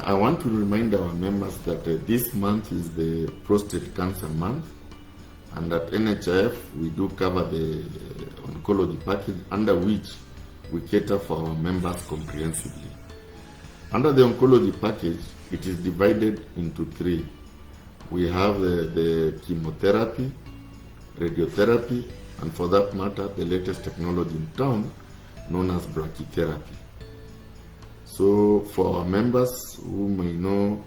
I want to remind our members that this month is the prostate cancer month, and at NHIF we do cover the oncology package, under which we cater for our members comprehensively. Under the oncology package, it is divided into three. We have the chemotherapy, radiotherapy, and for that matter, the latest technology in town, known as brachytherapy. So for our members who may know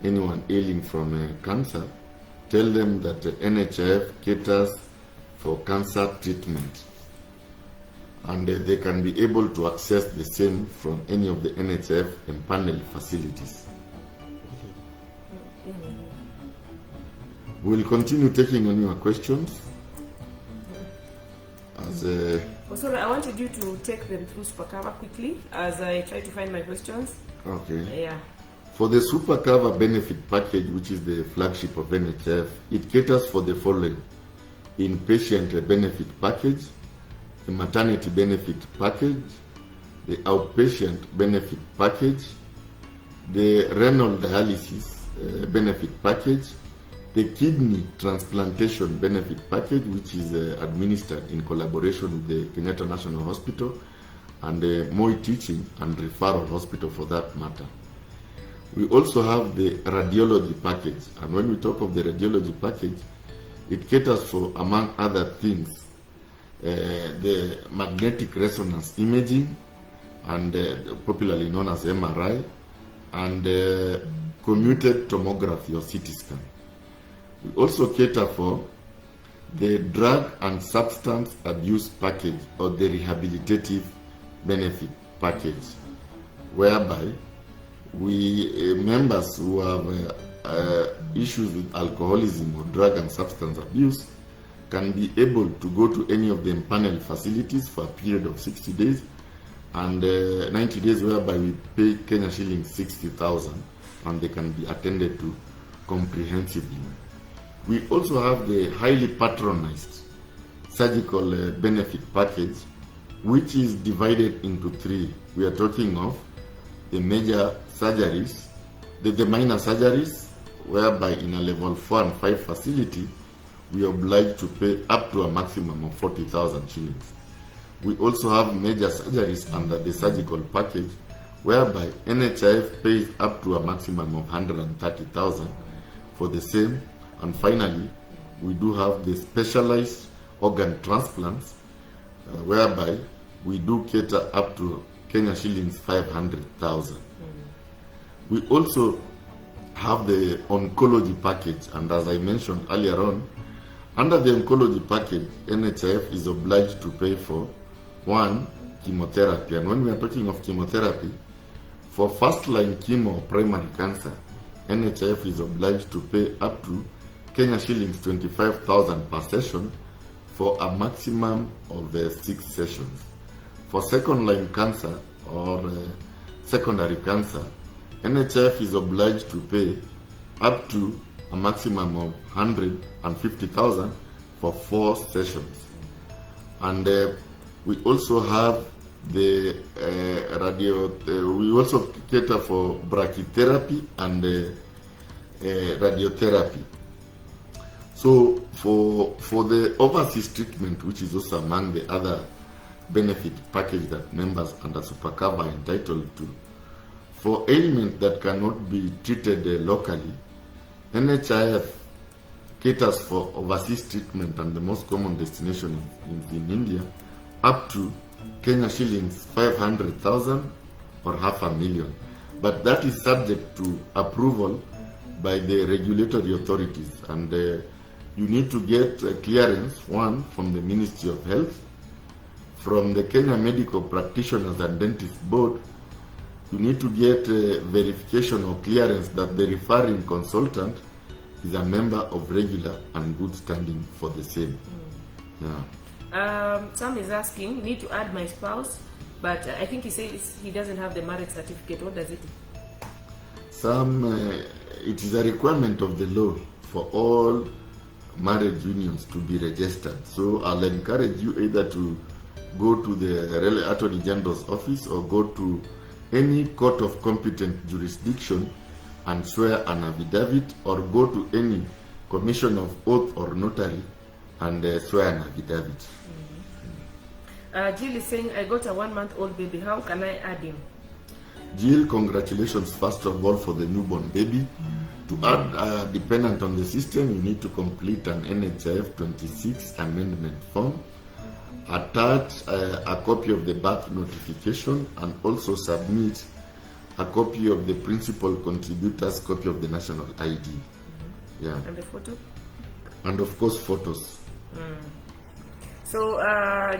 anyone ailing from cancer, tell them that the NHIF caters for cancer treatment, and they can be able to access the same from any of the NHIF empaneled facilities. We'll continue taking on your questions. Sorry, I wanted you to take them through Supa quickly as I try to find my questions. Okay. Yeah. For the Supa benefit package, which is the flagship of NHIF, it caters for the following: inpatient benefit package, the maternity benefit package, the outpatient benefit package, the renal dialysis benefit package, the kidney transplantation benefit package, which is administered in collaboration with the Kenyatta National Hospital and the Moi Teaching and Referral Hospital for that matter. We also have the radiology package, and when we talk of the radiology package, it caters for, among other things, the magnetic resonance imaging, and popularly known as MRI, and computed tomography or CT scan. We also cater for the drug and substance abuse package or the rehabilitative benefit package, whereby we members who have issues with alcoholism or drug and substance abuse can be able to go to any of the empaneled facilities for a period of 60 days and 90 days, whereby we pay Kenya shillings 60,000 and they can be attended to comprehensively. We also have the highly patronized surgical benefit package, which is divided into three. We are talking of the major surgeries, the minor surgeries, whereby in a level 4 and 5 facility, we are obliged to pay up to a maximum of 40,000 shillings. We also have major surgeries under the surgical package, whereby NHIF pays up to a maximum of 130,000 for the same. And finally, we do have the specialized organ transplants, whereby we do cater up to Kenya shillings 500,000. We also have the oncology package, and as I mentioned earlier on, under the oncology package, NHIF is obliged to pay for one, chemotherapy. And when we are talking of chemotherapy, for first-line chemo or primary cancer, NHIF is obliged to pay up to Kenya shillings 25,000 per session for a maximum of 6 sessions. For second-line cancer or secondary cancer, NHIF is obliged to pay up to a maximum of 150,000 for 4 sessions. And we also have the we also cater for brachytherapy and radiotherapy. So for the overseas treatment, which is also among the other benefit package that members under Supa are entitled to, for ailments that cannot be treated locally, NHIF caters for overseas treatment, and the most common destination is in India, up to Kenya shillings 500,000 or 500,000. But that is subject to approval by the regulatory authorities, and you need to get clearance, one, from the Ministry of Health, from the Kenya Medical Practitioners and Dentists Board. You need to get verification or clearance that the referring consultant is a member of regular and good standing for the same. Yeah. Sam is asking, need to add my spouse, but I think he says he doesn't have the marriage certificate. What does it do? Sam, it is a requirement of the law for all marriage unions to be registered. So I'll encourage you either to go to the Attorney General's office or go to any court of competent jurisdiction and swear an affidavit, or go to any commission of oath or notary and swear an affidavit. Jill is saying, I got a 1-month-old baby. How can I add him? Jill, congratulations first of all for the newborn baby. To add a dependent on the system, you need to complete an NHIF 26 amendment form, attach a copy of the birth notification, and also submit a copy of the principal contributor's copy of the national ID. Yeah. And the photo? And of course, photos. So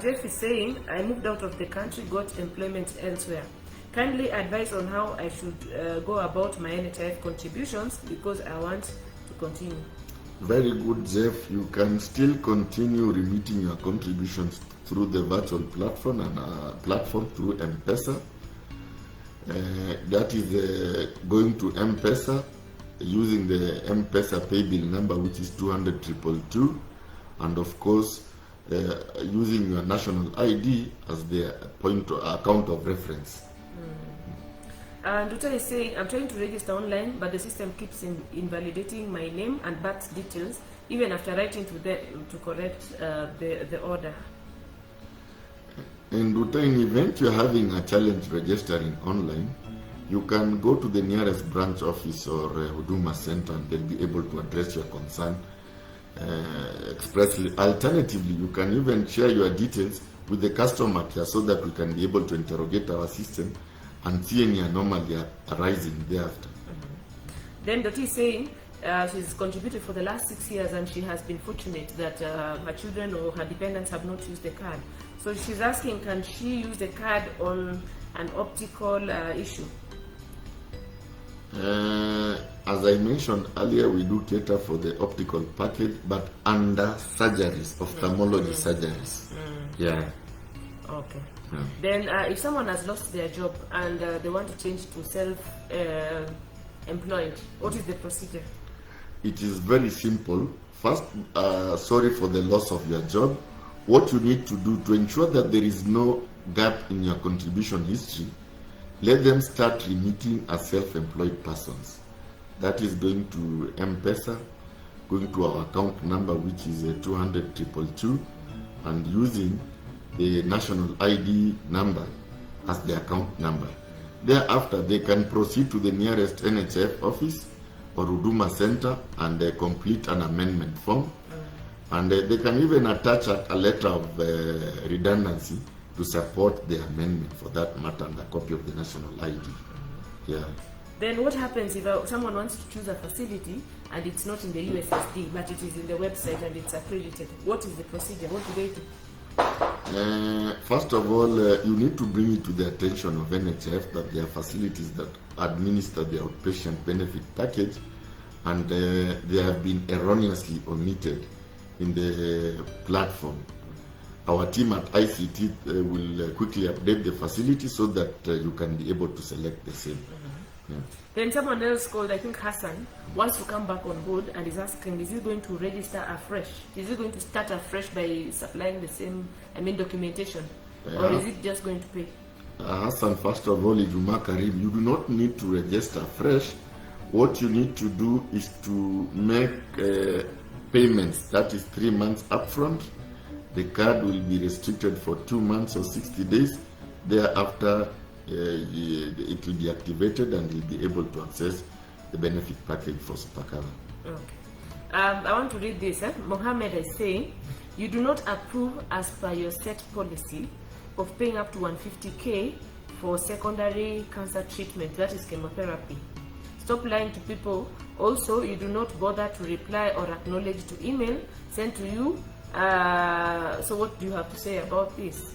Jeff is saying, I moved out of the country, got employment elsewhere. Kindly advise on how I should go about my NHIF contributions because I want to continue. Very good, Jeff. You can still continue remitting your contributions through the virtual platform and platform through M-Pesa. That is going to M-Pesa using the M-Pesa pay bill number, which is 200,222, and of course using your national ID as the account of reference. And Duta is saying, I'm trying to register online, but the system keeps invalidating my name and birth details, even after writing to them to correct the order. And Duta, in event you're having a challenge registering online, you can go to the nearest branch office or Huduma Center, and they'll be able to address your concern expressly. Alternatively, you can even share your details with the customer care so that we can be able to interrogate our system and see any anomaly arising thereafter. Then Dottie is saying she's contributed for the last 6 years and she has been fortunate that her children or her dependents have not used the card. So she's asking, can she use the card on an optical issue? As I mentioned earlier, we do cater for the optical package, but under surgeries, ophthalmology surgeries. Yeah. Okay. Then if someone has lost their job and they want to change to self-employed, what is the procedure? It is very simple. First, sorry for the loss of your job. What you need to do to ensure that there is no gap in your contribution history, let them start remitting as self-employed persons. That is going to M-Pesa, going to our account number, which is 200,222, and using the national ID number as the account number. Thereafter, they can proceed to the nearest NHIF office or Huduma Center and complete an amendment form. And they can even attach a letter of redundancy to support the amendment for that matter, and a copy of the national ID. Yeah. Then what happens if someone wants to choose a facility and it's not in the USSD, but it is in the website and it's accredited? What is the procedure? What do they do? First of all, you need to bring it to the attention of NHIF that there are facilities that administer the outpatient benefit package, and they have been erroneously omitted in the platform. Our team at ICT will quickly update the facility so that you can be able to select the same. Yeah. Then someone else called, I think Hassan, wants to come back on board and is asking, is he going to register afresh? Is he going to start afresh by supplying the same, documentation? Or is it just going to pay? Hassan, first of all, Ijuma Karim, you do not need to register fresh. What you need to do is to make payments, that is 3 months upfront. The card will be restricted for 2 months or 60 days. Thereafter, it will be activated and you'll be able to access the benefit package for Supa cover. Okay. I want to read this. Mohammed is saying, you do not approve as per your set policy of paying up to 150K for secondary cancer treatment, that is chemotherapy. Stop lying to people. Also, you do not bother to reply or acknowledge to email sent to you. So what do you have to say about this?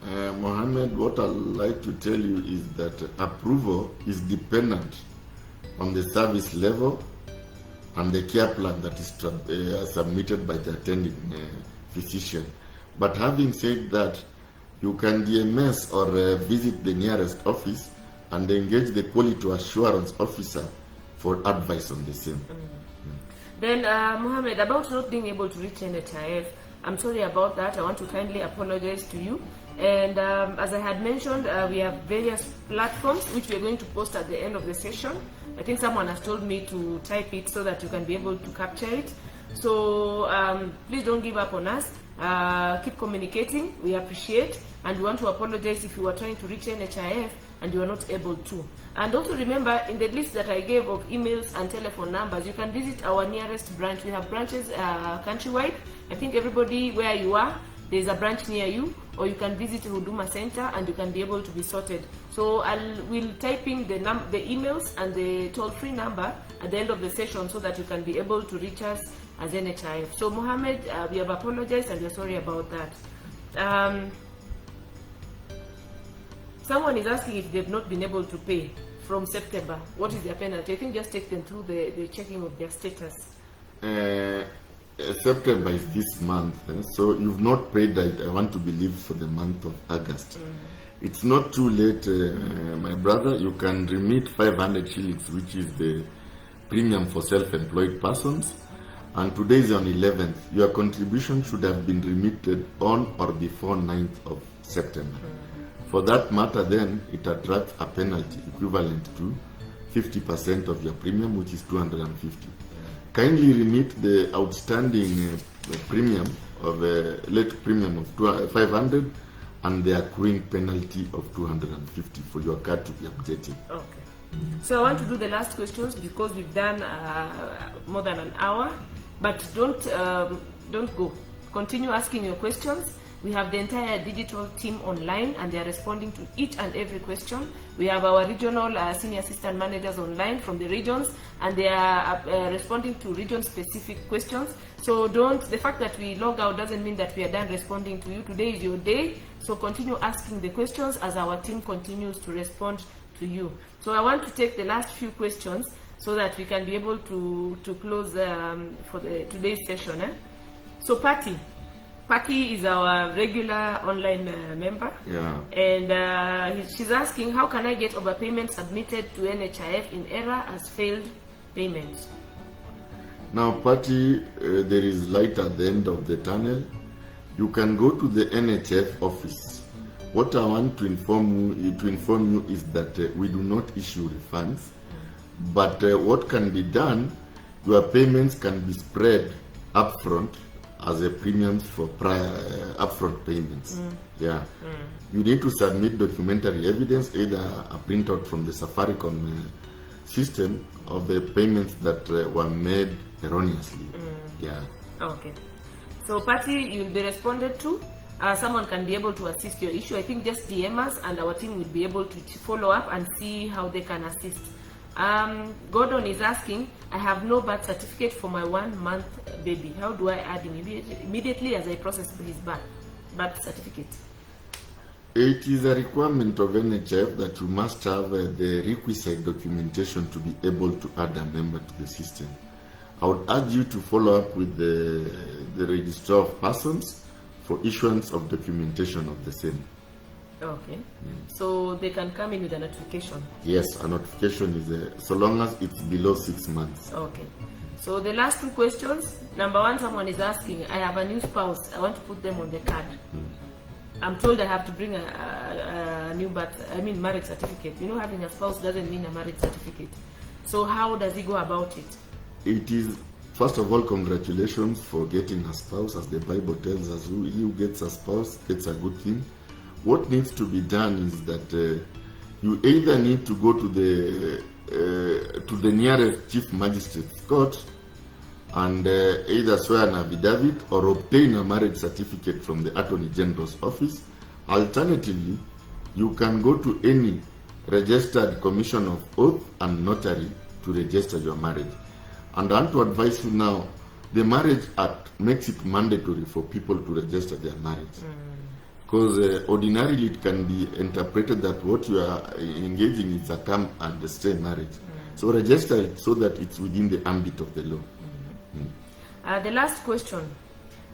Mohammed, what I'd like to tell you is that approval is dependent on the service level and the care plan that is submitted by the attending physician. But having said that, you can DMS or visit the nearest office and engage the quality assurance officer for advice on the same. Then, Mohammed, about not being able to reach NHIF, I'm sorry about that. I want to kindly apologize to you. And as I had mentioned, we have various platforms which we are going to post at the end of the session. I think someone has told me to type it so that you can be able to capture it. So please don't give up on us. Keep communicating. We appreciate, and we want to apologize if you are trying to reach NHIF and you are not able to. And also remember, in the list that I gave of emails and telephone numbers, you can visit our nearest branch. We have branches countrywide. I think everybody where you are, there is a branch near you, or you can visit Huduma Center and you can be able to be sorted. So we'll type in the emails and the toll-free number at the end of the session so that you can be able to reach us as NHIF. So Mohammed, we have apologized and we're sorry about that. Someone is asking if they've not been able to pay from September. What is their penalty? I think just take them through the checking of their status. September is this month, so you've not paid, I want to believe, for the month of August. It's not too late, my brother. You can remit 500 shillings, which is the premium for self-employed persons. And today is on 11th. Your contribution should have been remitted on or before 9th of September. For that matter, then, it attracts a penalty equivalent to 50% of your premium, which is 250. Kindly remit the outstanding premium of late premium of 500 and the accruing penalty of 250 for your card to be updated. Okay. So I want to do the last questions because we've done more than an hour. But don't go. Continue asking your questions. We have the entire digital team online and they are responding to each and every question. We have our regional senior assistant managers online from the regions and they are responding to region-specific questions. So the fact that we log out doesn't mean that we are done responding to you. Today is your day, so continue asking the questions as our team continues to respond to you. So I want to take the last few questions so that we can be able to close for today's session. So Patty is our regular online member. Yeah. And she's asking, how can I get overpayment submitted to NHIF in error as failed payments? Now, Patty, there is light at the end of the tunnel. You can go to the NHIF office. What I want to inform you is that we do not issue refunds. But what can be done, your payments can be spread upfront as a premium for prior upfront payments. You need to submit documentary evidence, either a printout from the Safaricom system of the payments that were made erroneously. Okay. So Patty, you'll be responded to. Someone can be able to assist your issue. I think just DM us and our team will be able to follow up and see how they can assist. Gordon is asking, I have no birth certificate for my 1-month baby. How do I add him immediately as I process his birth certificate? It is a requirement of NHIF that you must have the requisite documentation to be able to add a member to the system. I would urge you to follow up with the Registrar of Persons for issuance of documentation of the same. Okay. So they can come in with a notification? Yes, a notification is so long as it's below 6 months. Okay. So the last two questions. Number one, someone is asking, I have a new spouse. I want to put them on the card. I'm told I have to bring a marriage certificate. You know, having a spouse doesn't mean a marriage certificate. So how does he go about it? It is, first of all, congratulations for getting a spouse. As the Bible tells us, who gets a spouse gets a good thing. What needs to be done is that you either need to go to the nearest chief magistrate's court and either swear an affidavit or obtain a marriage certificate from the Attorney General's office. Alternatively, you can go to any registered commission of oath and notary to register your marriage. And I want to advise you now, the Marriage Act makes it mandatory for people to register their marriage. Because ordinarily it can be interpreted that what you are engaging is a come and stay marriage. So register it so that it's within the ambit of the law. The last question.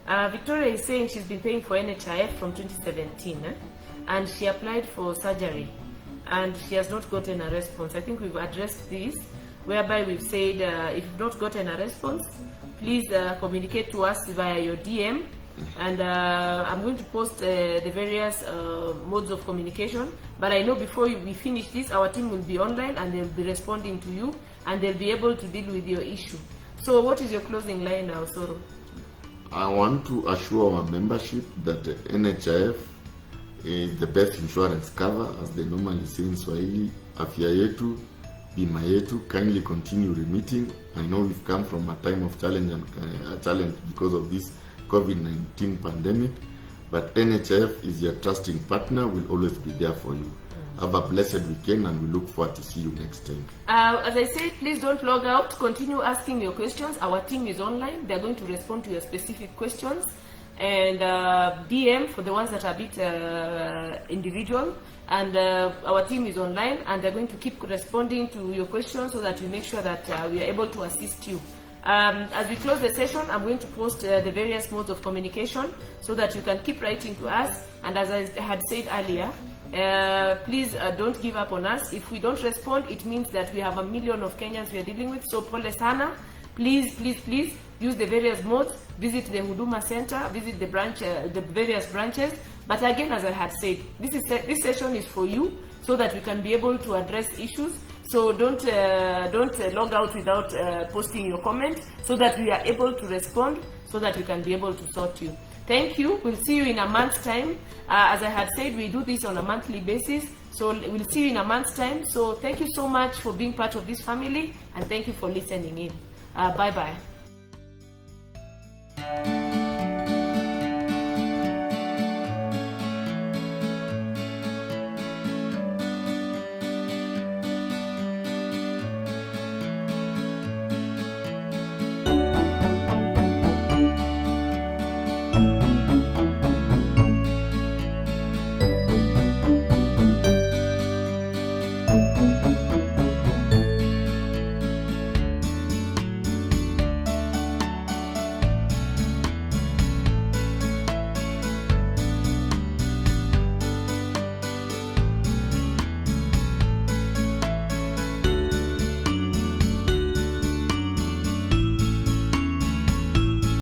Victoria is saying she's been paying for NHIF from 2017 and she applied for surgery and she has not gotten a response. I think we've addressed this, whereby we've said if you've not gotten a response, please communicate to us via your DM. And I'm going to post the various modes of communication. But I know before we finish this, our team will be online and they'll be responding to you. and they'll be able to deal with your issue. So what is your closing line now, Soro? I want to assure our membership that the NHIF is the best insurance cover, as they normally say in Swahili. Afya yetu, bima yetu. Kindly continue remitting. I know we've come from a time of challenge and challenge because of this COVID-19 pandemic, but NHIF is your trusting partner, will always be there for you. Have a blessed weekend, and we look forward to see you next time. As I said, please don't log out. Continue asking your questions. Our team is online. They're going to respond to your specific questions. And DM for the ones that are a bit individual. And our team is online, and they're going to keep responding to your questions so that we make sure that we are able to assist you. As we close the session, I'm going to post the various modes of communication so that you can keep writing to us. And as I had said earlier, please don't give up on us. If we don't respond, it means that we have a million of Kenyans we are dealing with. So pole sana, please use the various modes. Visit the Huduma Center, visit the branch, the various branches. But again, as I had said, this session is for you so that we can be able to address issues. So don't log out without posting your comment, so that we are able to respond, so that we can be able to sort you. Thank you. We'll see you in a month's time. As I had said, we do this on a monthly basis. So we'll see you in a month's time. So thank you so much for being part of this family, and thank you for listening in. Bye-bye.